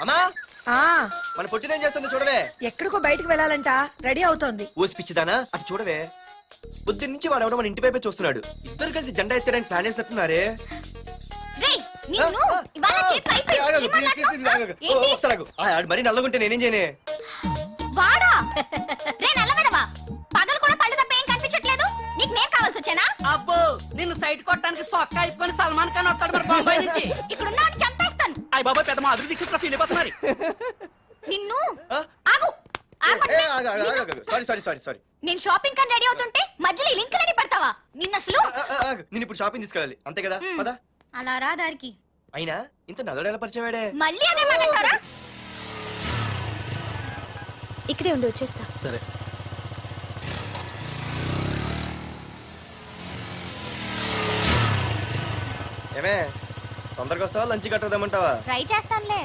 అమ్మా ఆ మన పొట్టినేం చేస్తుంది చూడవే. ఎక్కడికో బయటికి వెళ్ళాలంట, రెడీ అవుతోంది. ఊసి పిచ్చిదానా అది చూడవే. బుద్ధి నుంచి వాడు ఎవడో మన ఇంటి వైపే చూస్తున్నాడు. ఇద్దరు కలిసి జెండా ఎత్తడానికి ప్లాన్ వేస్తున్నట్టున్నారే. మరి నల్లగుంటే నేనేం చేయనే. వాడా రే నల్లవడవా, పగలు కూడా పళ్ళు తప్ప ఏం కనిపించట్లేదు. నీకు నేను కావాల్సి వచ్చానా? అబ్బో నిన్ను సైట్ కొట్టడానికి సొక్క అయిపోయి సల్మాన్ ఖాన్ వస్తాడు మరి బొంబాయి నుంచి. ఇక్కడ ఉన్న చంపేస్తాను. అయ్య బాబా పెద్ద మా అభివృద్ధి చుట్టూ ఫీల్ అయిపోతున్నారు. నిన్ను ఆగు. సారీ. నేను షాపింగ్ కని రెడీ అవుతుంటే మధ్యలో లింకులని పడతావా? నిన్న అసలు నేను ఇప్పుడు షాపింగ్ తీసుకెళ్ళాలి అంతే కదా. పదా అలా రా దారికి. అయినా ఇంత నల్లడు ఎలా పరిచయం వాడే. మళ్ళీ అదే మాట్లాడతారా? ఇక్కడే ఉండి వచ్చేస్తా. సరే ఏమే తొందరగా వస్తావా లంచ్ కట్టదామంటావా? ట్రై చేస్తానులే.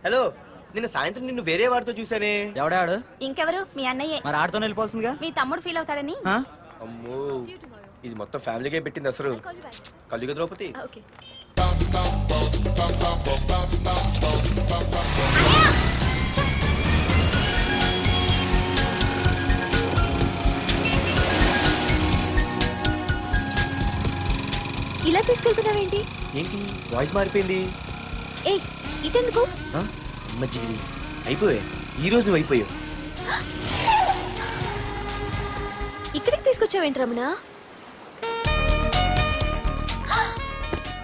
హలో, నిన్న సాయంత్రం నిన్ను వేరే వాడితో చూసానే. ఎవడాడు? ఇంకెవరు? మీ అన్నయ్యే. మరి ఆడుతో వెళ్ళిపోతుందిగా. మీ తమ్ముడు ఫీల్ అవుతాడని. అమ్మో, ఇది మొత్తం ఫ్యామిలీకే పెట్టింది అసలు. కలియుగ ద్రౌపది. ఇలా తీసుకెళ్తున్నావేంటి? ఏంటి వాయిస్ మారిపోయింది? ఏ ఇటెందుకు? మజ్జిగిరి అయిపోయా, ఈ రోజు అయిపోయావు. ఇక్కడికి తీసుకొచ్చావేంటి రమణ?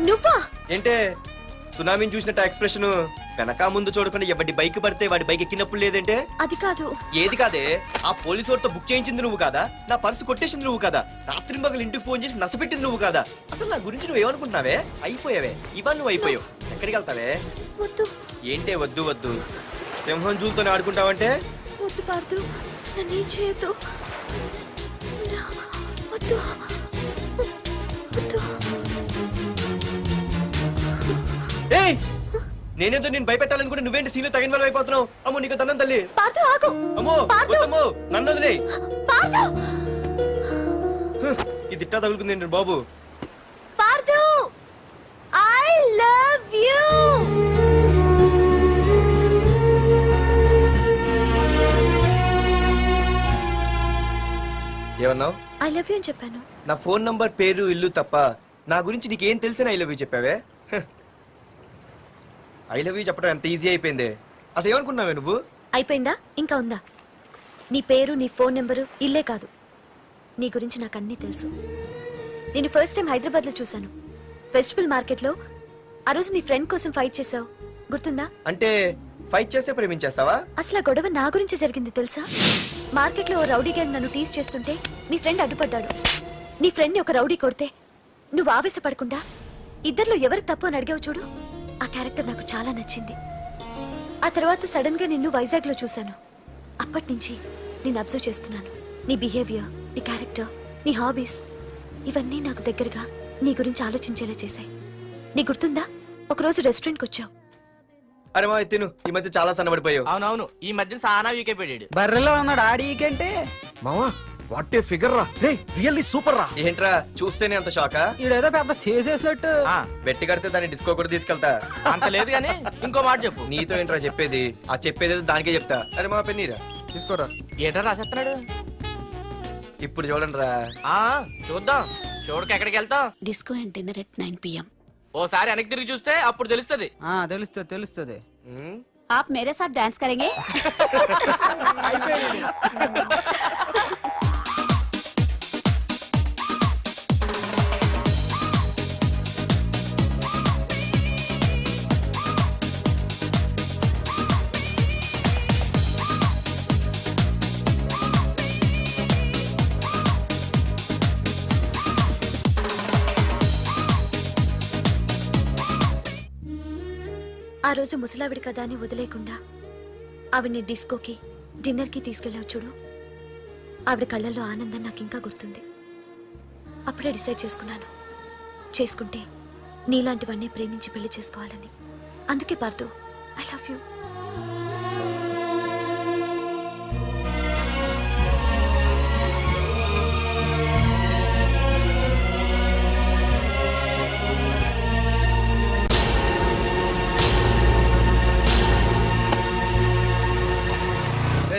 నువ్వా? ఏంటే సునామీని చూసినట్టు ఎక్స్ప్రెషన్. వెనక ముందు చూడకుండా ఎవడి బైక్ పడితే వాడి బైక్ ఎక్కినప్పుడు లేదంటే. అది కాదు. ఏది కాదే? ఆ పోలీసు వాడితో బుక్ చేయించింది నువ్వు కాదా? నా పర్సు కొట్టేసింది నువ్వు కాదా? రాత్రి మగలు ఇంటికి ఫోన్ చేసి నష్టపెట్టింది నువ్వు కాదా? అసలు నా గురించి నువ్వు ఏమనుకుంటున్నావే? అయిపోయావే, ఇవాళ నువ్వు అయిపోయావు. ఎక్కడికి వెళ్తావే? వద్దు. ఏంటే వద్దు వద్దు? సింహం జూలతో ఆడుకుంటావంటే? వద్దు పార్దు, నన్నేం చేయొద్దు. వద్దు వద్దు. ఏయ్, నేనేదో నేను భయపెట్టాలనుకుంటే నువ్వేంటి సీన్లో తగిన వాళ్ళు అయిపోతున్నావు? అమ్మో నీకు దండం తల్లి. పార్దు ఆగు. అమ్మో వద్దమ్మో, నన్ను వదిలే. పార్దు, ఇది ఇట్టా తగులుకుంది బాబు. Pardhu, I love you. ఏమన్నావు? ఐ లవ్ యు అని చెప్పాను. నా ఫోన్ నంబర్, పేరు, ఇల్లు తప్ప నా గురించి నీకేం తెలిసిన ఐ లవ్ యూ చెప్పావే? ఐ లవ్ యూ చెప్పడం ఎంత ఈజీ అయిపోయింది. అసలు ఏమనుకున్నావే నువ్వు? అయిపోయిందా? ఇంకా ఉందా? నీ పేరు, నీ ఫోన్ నెంబరు, ఇల్లే కాదు, నీ గురించి నాకు అన్నీ తెలుసు. నేను ఫస్ట్ టైం హైదరాబాద్లో చూశాను, వెజిటబుల్ మార్కెట్లో. ఆ రోజు నీ ఫ్రెండ్ కోసం ఫైట్ చేసావు, గుర్తుందా? అంటే ఫైట్ చేస్తే ప్రేమించేస్తావా? అసలు ఆ గొడవ నా గురించి జరిగింది తెలుసా? మార్కెట్లో ఓ రౌడీ గ్యాంగ్ నన్ను టీజ్ చేస్తుంటే నీ ఫ్రెండ్ అడ్డుపడ్డాడు. నీ ఫ్రెండ్ని ఒక రౌడీ కొడితే నువ్వు ఆవేశపడకుండా ఇద్దరిలో ఎవరు తప్పు అని అడిగావు చూడు, ఆ క్యారెక్టర్ నాకు చాలా నచ్చింది. ఆ తర్వాత సడన్ గా నిన్ను వైజాగ్ లో చూశాను. అప్పటి నుంచి నేను అబ్జర్వ్ చేస్తున్నాను. నీ బిహేవియర్, నీ క్యారెక్టర్, నీ హాబీస్, ఇవన్నీ నాకు దగ్గరగా నీ గురించి ఆలోచించేలా చేశాయి. నీ గుర్తుందా, ఒకరోజు రెస్టారెంట్కి వచ్చావు. అరే మా తిను, ఈ మధ్య చాలా సన్నబడిపోయావు. అవునవును, ఈ మధ్య సానా వీకే పెట్టాడు. బర్రెలో ఉన్నాడు ఆడికంటే. మావా వాట్ ఏ ఫిగర్ రా. రే రియల్లీ సూపర్ రా. ఏంట్రా చూస్తేనే అంత షాకా? ఈడేదో పెద్ద చేసేసినట్టు. వెట్టి కడితే దాన్ని డిస్కో కూడా తీసుకెళ్తా. అంత లేదు గానీ ఇంకో మాట చెప్పు. నీతో ఏంట్రా చెప్పేది? ఆ చెప్పేది దానికే చెప్తా. అరే మా పెన్నీరా తీసుకోరా. ఏంటో రాసేస్తున్నాడు. ఇప్పుడు చూడండి రా. చూద్దాం, చూడక ఎక్కడికి వెళ్తాం? Disco and dinner at 9 PM. ఓసారి వెనక్కి తిరిగి చూస్తే అప్పుడు తెలుస్తుంది. తెలుస్తుంది తెలుస్తుంది. आप मेरे साथ डांस करेंगे? ఆ రోజు ముసలావిడి కదా అని వదిలేకుండా ఆవిడ్ని డిస్కోకి, డిన్నర్కి తీసుకెళ్ళావు చూడు, ఆవిడ కళ్ళల్లో ఆనందం నాకు ఇంకా గుర్తుంది. అప్పుడే డిసైడ్ చేసుకున్నాను, చేసుకుంటే నీలాంటివన్నీ ప్రేమించి పెళ్లి చేసుకోవాలని. అందుకే పార్థు, ఐ లవ్ యూ.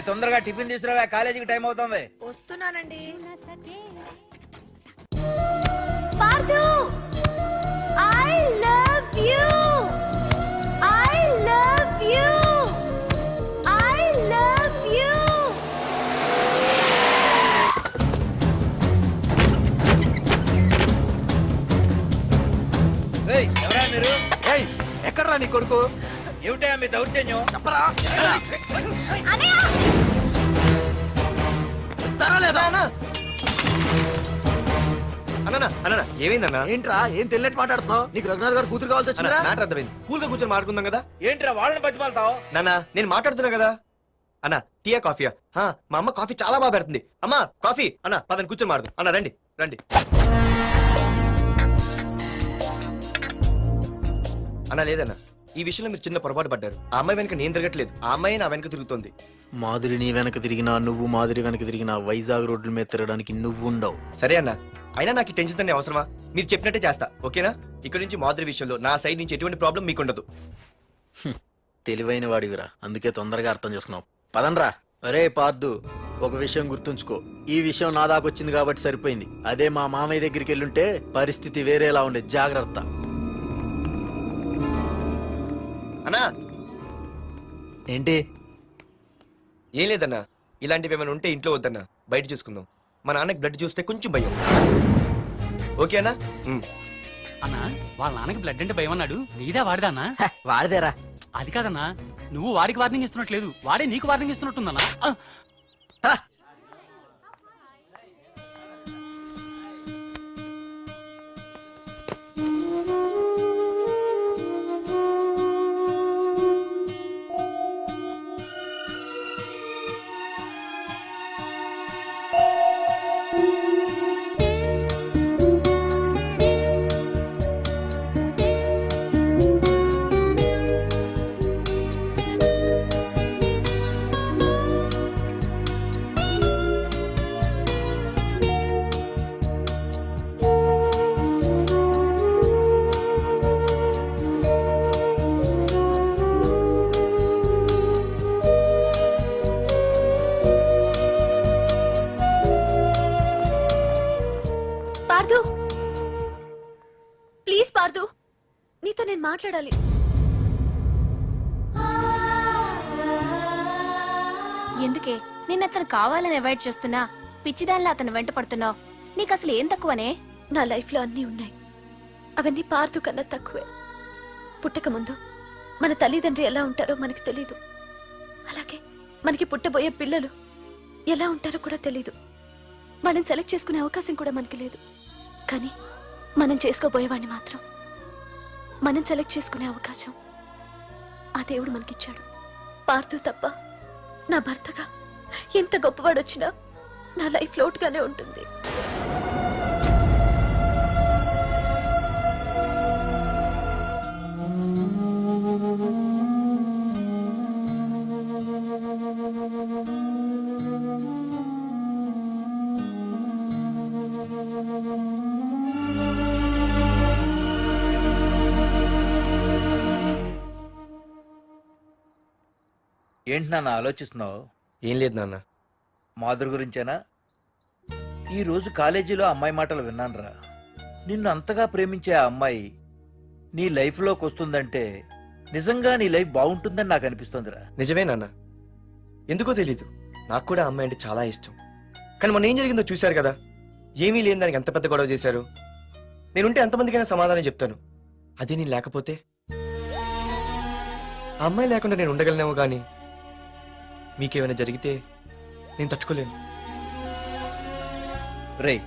తొందరగా టిఫిన్ తీసుకురావా, కాలేజీకి టైం అవుతుంది. వస్తున్నానండి. Partha I love you I love you I love you ఏయ్, ఎవరా మీరు? ఏయ్ ఎక్కడ్రా నీ కొడుకు? ఏమిటా మీ దౌర్జన్యం? చెప్పరా? అన్నయ్య తరలేదా? అన్నా అన్నా ఏమైందన్నా? ఏంట్రా ఏం తెలియట్ మాట్లాడుతున్నావు? నీకు రఘునాథ్ గారు కూతురు కావాల్సి వచ్చిందా? మ్యాటర్ అర్థమైంది. కూల్ గా కూర్చొని మాట్లాడుకుందాం కదా. ఏంట్రా వాళ్ళని బతిమాలతావు? నాన్న నేను మాట్లాడుతున్నా కదా. అన్నా టీయా కాఫీయా? మా అమ్మ కాఫీ చాలా బాగా పెడుతుంది. అమ్మా కాఫీ. అన్నా పదని కూర్చొని మాడదు. అన్నా రండి రండి. అన్నా లేదన్నా, ఈ విషయంలో మీరు చిన్న పొరపాటు పడ్డారు. ఆ అమ్మాయి వెనక నేను తిరగట్లేదు, ఆ అమ్మాయి నా వెనక తిరుగుతోంది. మాధురి నీ వెనక తిరిగినా, నువ్వు మాధురి వెనక తిరిగినా వైజాగ్ రోడ్ల మీద తిరగడానికి నువ్వు ఉండవు. సరే అన్నా, అయినా నాకు ఈ టెన్షన్ అనే అవసరమా? మీరు చెప్పినట్టే చేస్తా, ఓకేనా? ఇక్కడ నుంచి మాధురి విషయంలో నా సైడ్ నుంచి ఎటువంటి ప్రాబ్లం మీకు ఉండదు. తెలివైన వాడివిరా, అందుకే తొందరగా అర్థం చేసుకున్నావు. పదండ్రా. అరే పార్దు, ఒక విషయం గుర్తుంచుకో. ఈ విషయం నా దాకొచ్చింది కాబట్టి సరిపోయింది. అదే మా మామయ్య దగ్గరికి వెళ్ళుంటే పరిస్థితి వేరేలా ఉండే. జాగ్రత్త. అన్నా ఏంటి? ఏం లేదన్నా, ఇలాంటివి ఏమైనా ఉంటే ఇంట్లో వద్దన్నా, బయట చూసుకుందాం. మా నాన్నకి బ్లడ్ చూస్తే కొంచెం భయం. ఓకే అన్నా? అన్నా వాళ్ళ నాన్నకి బ్లడ్ అంటే భయం అన్నాడు. నీదా వాడిదా అన్నా? వాడిదేరా. అది కాదన్నా, నువ్వు వాడికి వార్నింగ్ ఇస్తున్నట్లేదు, వాడే నీకు వార్నింగ్ ఇస్తున్నట్టుందన్నా. పార్థు ప్లీజ్ పార్థు, నీతో నేను మాట్లాడాలి. ఎందుకే నిన్న అతను కావాలని అవాయిడ్ చేస్తున్నా పిచ్చిదానిలో అతను వెంట పడుతున్నావు? నీకు అసలు ఏం తక్కువనే? నా లైఫ్ లో అన్నీ ఉన్నాయి, అవన్నీ పార్థు కన్నా తక్కువే. పుట్టక ముందు మన తల్లిదండ్రి ఎలా ఉంటారో మనకి తెలీదు, అలాగే మనకి పుట్టబోయే పిల్లలు ఎలా ఉంటారో కూడా తెలీదు. మనం సెలెక్ట్ చేసుకునే అవకాశం కూడా మనకి లేదు. కానీ మనం చేసుకోబోయేవాడిని మాత్రం మనం సెలెక్ట్ చేసుకునే అవకాశం ఆ దేవుడు మనకిచ్చాడు. పార్థు తప్ప నా భర్తగా ఎంత గొప్పవాడు వచ్చినా నా లైఫ్ లోటుగానే ఉంటుంది. ఏంటి నాన్న ఆలోచిస్తున్నావు? ఏం లేదు నాన్న. మాధురి గురించేనా? ఈ రోజు కాలేజీలో అమ్మాయి మాటలు విన్నానురా. నిన్ను అంతగా ప్రేమించే ఆ అమ్మాయి నీ లైఫ్లోకి వస్తుందంటే నిజంగా నీ లైఫ్ బాగుంటుందని నాకు అనిపిస్తోందిరా. నిజమే నాన్న, ఎందుకో తెలీదు, నాకు కూడా అమ్మాయి అంటే చాలా ఇష్టం. కానీ మొన్న ఏం జరిగిందో చూశారు కదా. ఏమీ లేని దానికి ఎంత పెద్ద గొడవ చేశారు. నేనుంటే ఎంతమందికైనా సమాధానం చెప్తాను. అదే నేను లేకపోతే, ఆ అమ్మాయి లేకుండా నేను ఉండగలనేమో, కానీ మీకేమైనా జరిగితే నేను తట్టుకోలేను. రేయ్,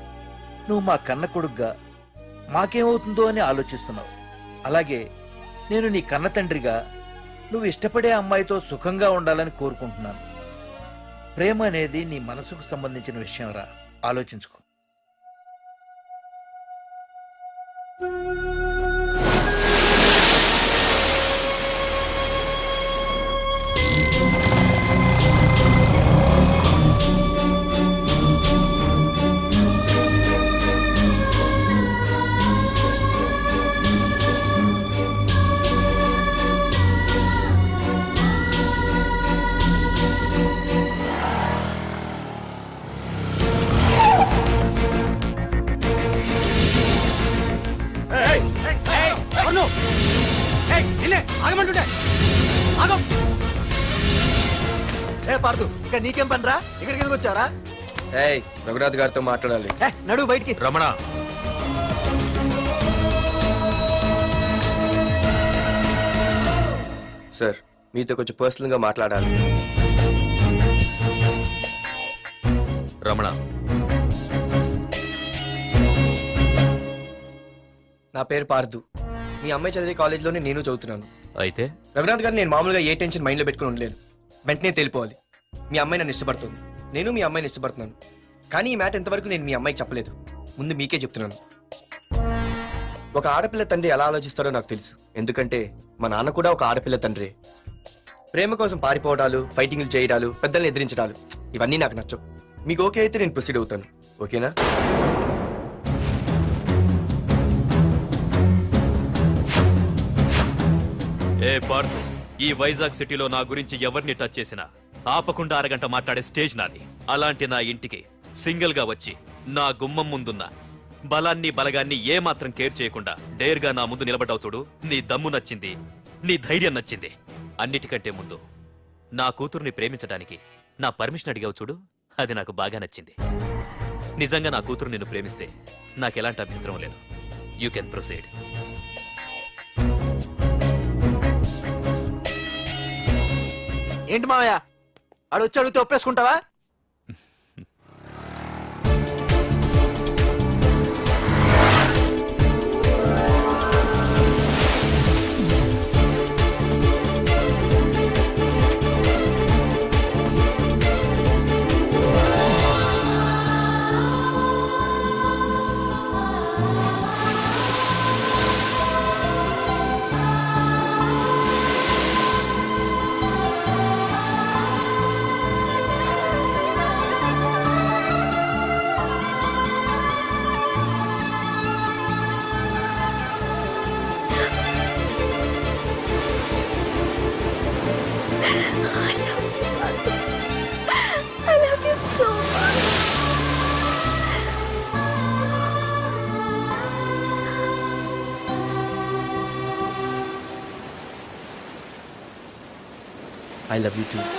నువ్వు మా కన్న కొడుగ్గా మాకేమవుతుందో అని ఆలోచిస్తున్నావు. అలాగే నేను నీ కన్న తండ్రిగా నువ్వు ఇష్టపడే అమ్మాయితో సుఖంగా ఉండాలని కోరుకుంటున్నాను. ప్రేమ అనేది నీ మనసుకు సంబంధించిన విషయం రా, ఆలోచించుకో. పార్దు ఇక్కడ నీకేం పనిరా ఇక్కడికి ఎందుకు వచ్చారా ఏయ్ రఘునాథ్ గారితో మాట్లాడాలి. నడు బయటికి. రమణ, సార్ మీతో కొంచెం పర్సనల్ గా మాట్లాడాలి. రమణ, నా పేరు పార్దు. మీ అమ్మాయి చదివే కాలేజ్లోనే నేను చదువుతున్నాను. అయితే రఘునాథ్ గారు నేను మామూలుగా ఏ టెన్షన్ మైండ్లో పెట్టుకుని ఉండలేను. వెంటనే తెలిపోవాలి. మీ అమ్మాయి నన్ను ఇష్టపడుతుంది, నేను మీ అమ్మాయిని ఇష్టపడుతున్నాను. కానీ ఈ మ్యాటర్ ఇంతవరకు నేను మీ అమ్మాయికి చెప్పలేదు. ముందు మీకే చెప్తున్నాను. ఒక ఆడపిల్ల తండ్రి ఎలా ఆలోచిస్తాడో నాకు తెలుసు. ఎందుకంటే మా నాన్న కూడా ఒక ఆడపిల్ల తండ్రి. ప్రేమ కోసం పారిపోవడాలు, ఫైటింగ్లు చేయడాలు, పెద్దల్ని ఎదిరించడాలు ఇవన్నీ నాకు నచ్చవు. మీకు ఓకే అయితే నేను ప్రొసీడ్ అవుతాను. ఓకేనా? ఏ పార్త్, ఈ వైజాగ్ సిటీలో నా గురించి ఎవరిని టచ్ చేసినా ఆపకుండా అరగంట మాట్లాడే స్టేజ్ నాది. అలాంటి నా ఇంటికి సింగిల్ గా వచ్చి నా గుమ్మం ముందున్న బలాన్ని బలగాన్ని ఏమాత్రం కేర్ చేయకుండా డేర్గా నా ముందు నిలబడ్డావు చూడు. నీ దమ్ము నచ్చింది, నీ ధైర్యం నచ్చింది. అన్నిటికంటే ముందు నా కూతుర్ని ప్రేమించడానికి నా పర్మిషన్ అడిగావు చూడు, అది నాకు బాగా నచ్చింది. నిజంగా నా కూతురు నిన్ను ప్రేమిస్తే నాకెలాంటి అభ్యంతరం లేదు. You can proceed. ఏంటి మావయ్య ఆడు వచ్చి అడిగితే ఒప్పేసుకుంటావా? I love you so much. I love you too.